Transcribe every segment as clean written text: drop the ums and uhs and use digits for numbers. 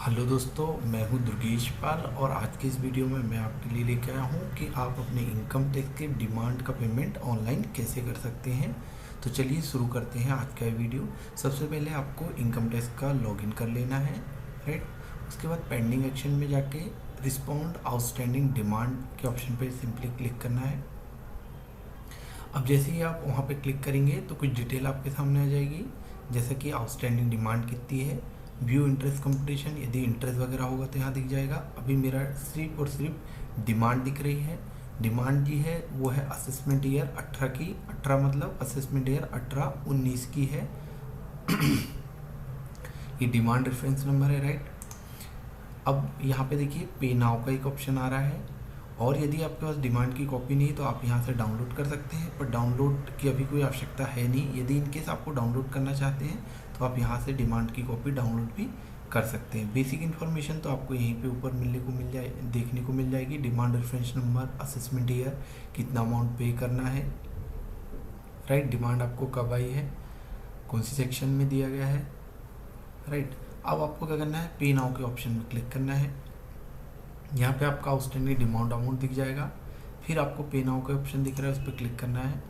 Hello दोस्तों, मैं हूं दुर्गेश पाल और आज की इस वीडियो में मैं आपके लिए लेकर आया हूं कि आप अपने इनकम टैक्स के डिमांड का पेमेंट ऑनलाइन कैसे कर सकते हैं। तो चलिए शुरू करते हैं आज का ये वीडियो। सबसे पहले आपको इनकम टैक्स का लॉगिन कर लेना है, राइट। उसके बाद पेंडिंग एक्शन में जाके रिस्पॉन्ड आउटस्टैंडिंग डिमांड के ऑप्शन पर सिंपली क्लिक करना है। अब जैसे ही आप वहाँ पे क्लिक करेंगे तो कुछ डिटेल आपके सामने आ जाएगी, जैसे कि आउटस्टैंडिंग डिमांड कितनी है, व्यू इंटरेस्ट कंपटीशन, यदि इंटरेस्ट वगैरह होगा तो यहाँ दिख जाएगा। अभी मेरा सिर्फ और सिर्फ डिमांड दिख रही है। डिमांड जी है वो है असेसमेंट ईयर 18 की, 18 मतलब असेसमेंट ईयर 18-19 की है। ये डिमांड रेफरेंस नंबर है, राइट। अब यहाँ पे देखिए पे नाउ का एक ऑप्शन आ रहा है, और यदि आपके पास डिमांड की कॉपी नहीं है तो आप यहाँ से डाउनलोड कर सकते हैं, पर डाउनलोड की अभी कोई आवश्यकता है नहीं। यदि इनकेस आपको डाउनलोड करना चाहते हैं तो आप यहाँ से डिमांड की कॉपी डाउनलोड भी कर सकते हैं। बेसिक इन्फॉर्मेशन तो आपको यहीं पे ऊपर देखने को मिल जाएगी। Demand reference number, assessment year, कितना अमाउंट पे करना है, राइट। डिमांड आपको कब आई है, कौन सी सेक्शन में दिया गया है, राइट। अब आपको क्या करना है, पे नाउ के ऑप्शन में क्लिक करना है। यहाँ पे आपका आउटस्टैंडिंग डिमांड अमाउंट दिख जाएगा। फिर आपको पे नाउ का ऑप्शन दिख रहा है, उस पर क्लिक करना है।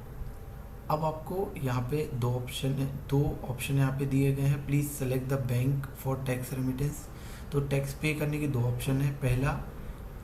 अब आपको यहाँ पे दो ऑप्शन यहाँ पे दिए गए हैं। Please select the bank for tax remittance. तो टैक्स पे करने के दो ऑप्शन है। पहला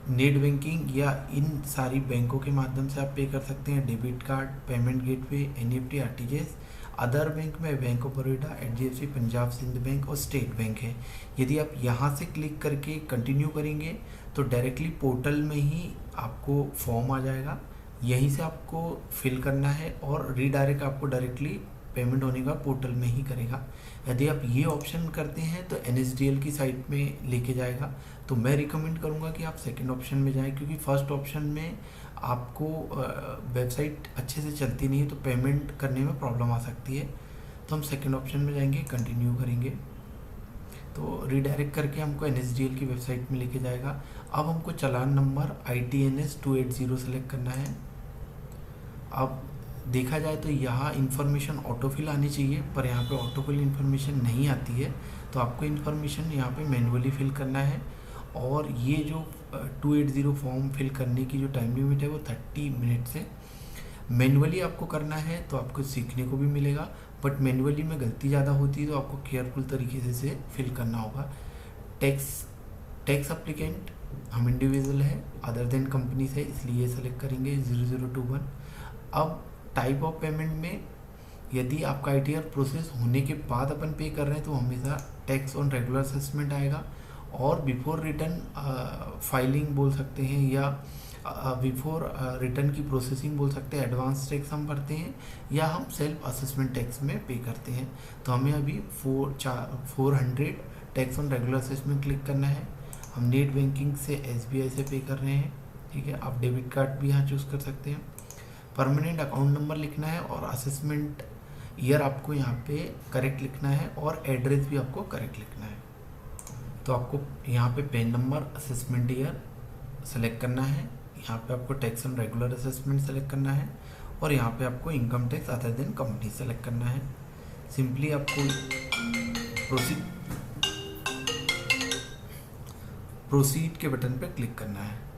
नेट बैंकिंग या इन सारी बैंकों के माध्यम से आप पे कर सकते हैं, debit card, payment gateway, NEFT, RTGS. Other bank में bank of Baroda, HDFC, Punjab Sindh bank और स्टेट बैंक है। यदि आप यहाँ से क्लिक करके कंटिन्यू करेंगे तो डायरेक्टली पोर्टल में ही आपको फॉर्म आ जाएगा, यहीं से आपको फिल करना है और रीडायरेक्ट आपको डायरेक्टली पेमेंट होने का पोर्टल में ही करेगा। यदि आप ये ऑप्शन करते हैं तो एनएसडीएल की साइट में लेके जाएगा। तो मैं रिकमेंड करूँगा कि आप सेकंड ऑप्शन में जाएं, क्योंकि फर्स्ट ऑप्शन में आपको वेबसाइट अच्छे से चलती नहीं है तो पेमेंट करने में प्रॉब्लम आ सकती है। तो हम सेकंड ऑप्शन में जाएंगे, कंटिन्यू करेंगे तो रीडायरेक्ट करके हमको एनएसडीएल की वेबसाइट में लेके जाएगा। अब हमको चालान नंबर ITNS 280 सेलेक्ट करना है। अब देखा जाए तो यहाँ इन्फॉर्मेशन ऑटोफिल आनी चाहिए, पर यहाँ पे ऑटोफिल इन्फॉर्मेशन नहीं आती है, तो आपको इन्फॉर्मेशन यहाँ पे मैनुअली फिल करना है। और ये जो 280 फॉर्म फिल करने की जो टाइम लिमिट है वो 30 मिनट से मैनुअली आपको करना है, तो आपको सीखने को भी मिलेगा। बट मैनुअली में गलती ज़्यादा होती है तो आपको केयरफुल तरीके से फिल करना होगा। टैक्स अप्लीकेंट हम इंडिविजुअल है, अदर देन कंपनी से, इसलिए सेलेक्ट करेंगे 0021। अब टाइप ऑफ पेमेंट में यदि आपका ITR प्रोसेस होने के बाद अपन पे कर रहे हैं तो हमेशा टैक्स ऑन रेगुलर असेसमेंट आएगा, और बिफोर रिटर्न फाइलिंग बोल सकते हैं, या बिफोर रिटर्न की प्रोसेसिंग बोल सकते हैं। एडवांस टैक्स हम भरते हैं या हम सेल्फ असेसमेंट टैक्स में पे करते हैं। तो हमें अभी 400 tax on regular assessment click करना है। हम नेट बैंकिंग से SBI से पे कर रहे हैं, ठीक है। आप डेबिट कार्ड भी यहाँ चूज़ कर सकते हैं। परमानेंट अकाउंट नंबर लिखना है और असेसमेंट ईयर आपको यहाँ पे करेक्ट लिखना है, और एड्रेस भी आपको करेक्ट लिखना है। तो आपको यहाँ पे pan number, assessment year select करना है। यहाँ पे आपको tax on regular assessment select करना है, और यहाँ पे आपको income tax other than company select करना है। सिंपली आपको प्रोसीड के बटन पे क्लिक करना है।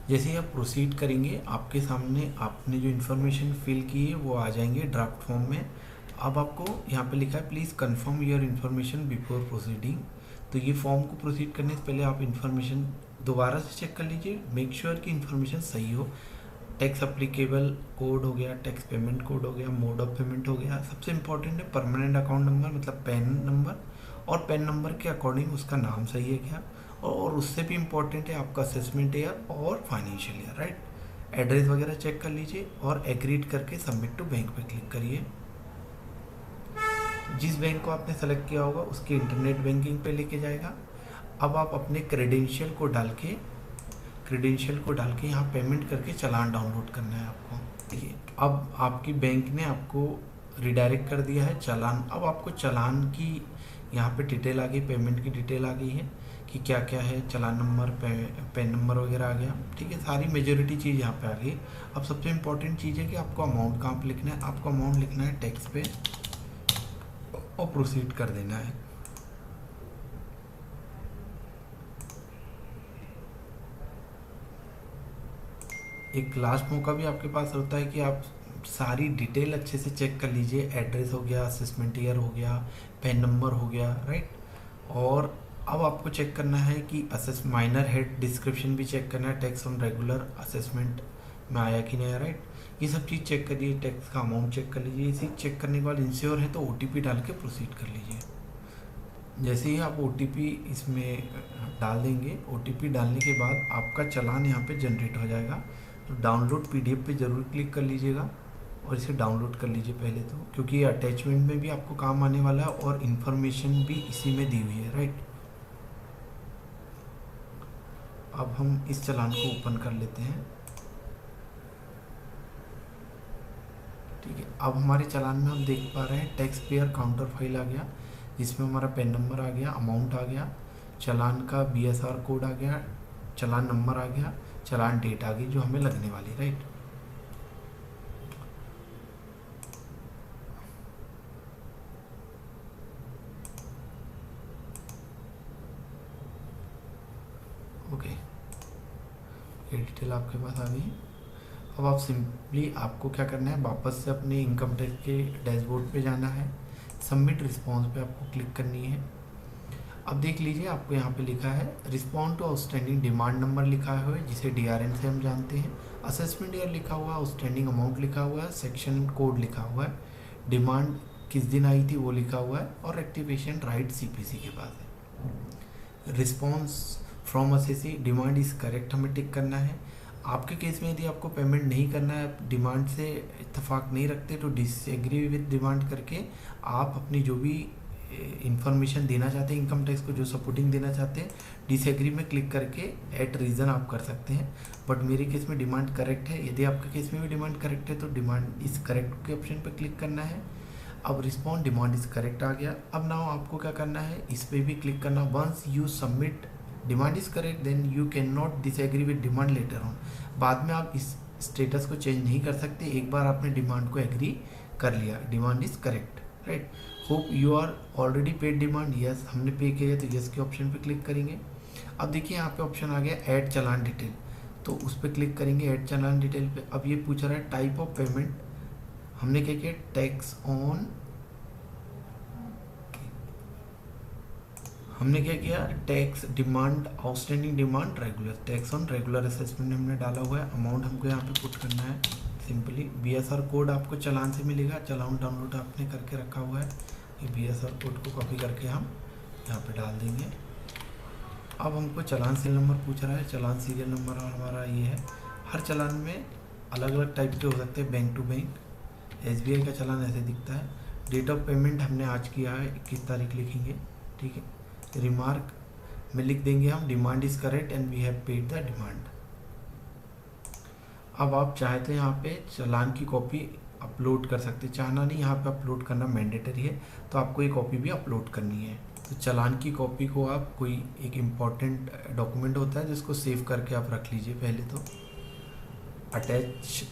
जैसे ही आप प्रोसीड करेंगे आपके सामने आपने जो इन्फॉर्मेशन फिल की है वो आ जाएंगे ड्राफ्ट फॉर्म में। अब आपको यहाँ पे लिखा है please confirm your information before proceeding. तो ये फॉर्म को प्रोसीड करने से पहले आप इन्फॉर्मेशन दोबारा से चेक कर लीजिए, मेक श्योर कि इन्फॉर्मेशन सही हो। टैक्स अप्लीकेबल कोड हो गया, टैक्स पेमेंट कोड हो गया, मोड ऑफ पेमेंट हो गया। सबसे इंपॉर्टेंट है परमानेंट अकाउंट नंबर, मतलब पैन नंबर, और पैन नंबर के अकॉर्डिंग उसका नाम सही है क्या, और उससे भी इम्पोर्टेंट है आपका असेसमेंट ईयर और फाइनेंशियल ईयर, राइट। एड्रेस वगैरह चेक कर लीजिए और एग्रीड करके सबमिट टू बैंक पे क्लिक करिए। जिस बैंक को आपने सेलेक्ट किया होगा उसके इंटरनेट बैंकिंग पे लेके जाएगा। अब आप अपने क्रेडेंशियल को डाल के क्रेडेंशियल को डाल के यहाँ पेमेंट करके चालान डाउनलोड करना है आपको। देखिए अब आपकी बैंक ने आपको रिडायरेक्ट कर दिया है चालान। अब आपको चालान की यहाँ पे डिटेल आ गई, पेमेंट की डिटेल आ गई है कि क्या क्या है, चालान नंबर, पेन नंबर वगैरह आ गया, ठीक है, सारी मेजॉरिटी चीज़ यहाँ पे आ गई। अब सबसे इम्पोर्टेंट चीज़ है कि आपको अमाउंट कहाँ पे लिखना है। आपको अमाउंट लिखना है टैक्स पे और प्रोसीड कर देना है। एक लास्ट मौका भी आपके पास होता है कि आप सारी डिटेल अच्छे से चेक कर लीजिए। एड्रेस हो गया, असेसमेंट ईयर हो गया, पेन नंबर हो गया, राइट। और अब आपको चेक करना है कि असेस माइनर हेड डिस्क्रिप्शन भी चेक करना है, टैक्स ऑन रेगुलर असेसमेंट में आया कि नहीं आया, राइट। ये सब चीज़ चेक करिए, टैक्स का अमाउंट चेक कर लीजिए। इसी चेक करने के बाद इंश्योर है तो OTP डाल के प्रोसीड कर लीजिए। जैसे ही आप OTP इसमें डाल देंगे, OTP डालने के बाद आपका चालान यहाँ पे जनरेट हो जाएगा। तो डाउनलोड PDF पे ज़रूर क्लिक कर लीजिएगा और इसे डाउनलोड कर लीजिए पहले तो, क्योंकि ये अटैचमेंट में भी आपको काम आने वाला है और इन्फॉर्मेशन भी इसी में दी हुई है, राइट। अब हम इस चालान को ओपन कर लेते हैं, ठीक है। अब हमारे चालान में हम देख पा रहे हैं टैक्स पेयर काउंटर फाइल आ गया, जिसमें हमारा पेन नंबर आ गया, अमाउंट आ गया, चालान का BSR कोड आ गया, चालान नंबर आ गया, चालान डेट आ गई जो हमें लगने वाली, राइट। ओके, ये डिटेल आपके पास आ गई। अब आप सिंपली आपको क्या करना है, वापस से अपने इनकम टैक्स के डैशबोर्ड पे जाना है, सबमिट रिस्पॉन्स पे आपको क्लिक करनी है। अब देख लीजिए आपको यहाँ पे लिखा है respond to outstanding demand number लिखा हुआ है, जिसे DRN से हम जानते हैं, असेसमेंट ईयर लिखा हुआ है, आउटस्टैंडिंग अमाउंट लिखा हुआ है, सेक्शन कोड लिखा हुआ है, डिमांड किस दिन आई थी वो लिखा हुआ है, और रेक्टिफिकेशन राइट CPC के पास है। Response from assessee demand is correct हमें टिक करना है। आपके केस में यदि आपको पेमेंट नहीं करना है, डिमांड से इत्तेफाक नहीं रखते, तो डिसएग्री विद डिमांड करके आप अपनी जो भी इंफॉर्मेशन देना चाहते हैं इनकम टैक्स को, जो सपोर्टिंग देना चाहते हैं, डिसएग्री में क्लिक करके एट रीज़न आप कर सकते हैं। बट मेरे केस में डिमांड करेक्ट है। यदि आपके केस में भी डिमांड करेक्ट है तो डिमांड इस करेक्ट के ऑप्शन पर क्लिक करना है। अब रिस्पॉन्ड डिमांड इज करेक्ट आ गया। अब नाउ आपको क्या करना है, इस पर भी क्लिक करना। Once you submit demand is correct then you can not disagree with demand letter on. बाद में आप इस स्टेटस को चेंज नहीं कर सकते, एक बार आपने डिमांड को एग्री कर लिया, demand is correct, right. Hope you are already paid demand, yes हमने पे किया तो यस के ऑप्शन पे क्लिक करेंगे। अब देखिए यहाँ पे ऑप्शन आ गया ऐड चालान डिटेल, तो उस पर क्लिक करेंगे ऐड चालान डिटेल पे। अब ये पूछ रहा है टाइप ऑफ पेमेंट, हमने क्या किया, टैक्स ऑन, हमने क्या किया, tax demand outstanding demand regular, tax on regular assessment हमने डाला हुआ है। अमाउंट हमको यहाँ पे पुट करना है सिंपली। BSR कोड आपको चालान से मिलेगा, चालान डाउनलोड आपने करके रखा हुआ है, ये BSR कोड को कॉपी करके हम यहाँ पे डाल देंगे। अब हमको चालान सीरियल नंबर पूछ रहा है, चालान सीरियल नंबर हमारा ये है। हर चालान में अलग अलग टाइप के हो सकते हैं, बैंक टू बैंक। SBI का चालान ऐसे दिखता है। डेट ऑफ पेमेंट हमने आज किया है, 21 तारीख लिखेंगे, ठीक है। रिमार्क में लिख देंगे हम demand is correct and we have paid the demand. अब आप चाहे तो यहाँ पे चालान की कॉपी अपलोड कर सकते, चाहना नहीं, यहाँ पे अपलोड करना मैंडेटरी है, तो आपको ये कॉपी भी अपलोड करनी है। तो चालान की कॉपी को आप कोई एक इम्पॉर्टेंट डॉक्यूमेंट होता है जिसको सेव करके आप रख लीजिए। पहले तो अटैच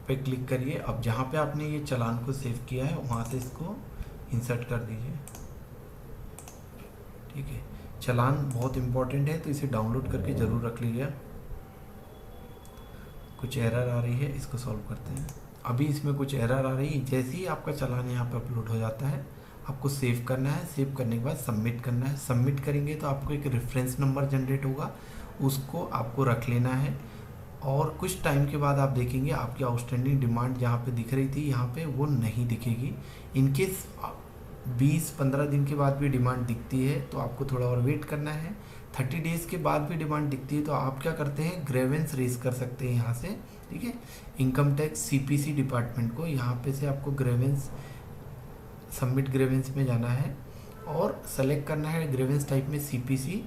पे क्लिक करिए। अब जहाँ पे आपने ये चालान को सेव किया है वहाँ से इसको इंसर्ट कर दीजिए, ठीक है। चालान बहुत इंपॉर्टेंट है तो इसे डाउनलोड करके ज़रूर रख लीजिए। कुछ एरर आ रही है, इसको सॉल्व करते हैं। अभी इसमें कुछ एरर आ रही है। जैसे ही आपका चालान यहाँ पर अपलोड हो जाता है आपको सेव करना है, सेव करने के बाद सबमिट करना है। सबमिट करेंगे तो आपको एक रेफरेंस नंबर जनरेट होगा, उसको आपको रख लेना है। और कुछ टाइम के बाद आप देखेंगे आपकी आउटस्टैंडिंग डिमांड जहाँ पे दिख रही थी यहाँ पे वो नहीं दिखेगी। इनकेस 20-15 दिन के बाद भी डिमांड दिखती है तो आपको थोड़ा और वेट करना है। 30 डेज़ के बाद भी डिमांड दिखती है तो आप क्या करते हैं, ग्रेवेंस रेज कर सकते हैं यहाँ से, ठीक है। इनकम टैक्स CPC डिपार्टमेंट को यहाँ पे से आपको ग्रेवेंस, सबमिट ग्रेवेंस में जाना है और सेलेक्ट करना है ग्रेवेंस टाइप में CPC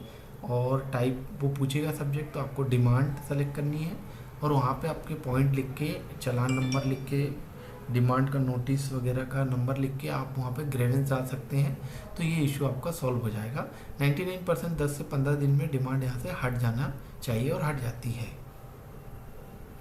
और टाइप वो पूछेगा सब्जेक्ट, तो आपको डिमांड सेलेक्ट करनी है और वहाँ पे आपके पॉइंट लिख के, चालान नंबर लिख के, डिमांड का नोटिस वगैरह का नंबर लिख के आप वहाँ पे ग्रेवेंस डाल सकते हैं। तो ये इशू आपका सॉल्व हो जाएगा। 99% 10 से 15 दिन में डिमांड यहाँ से हट जाना चाहिए और हट जाती है।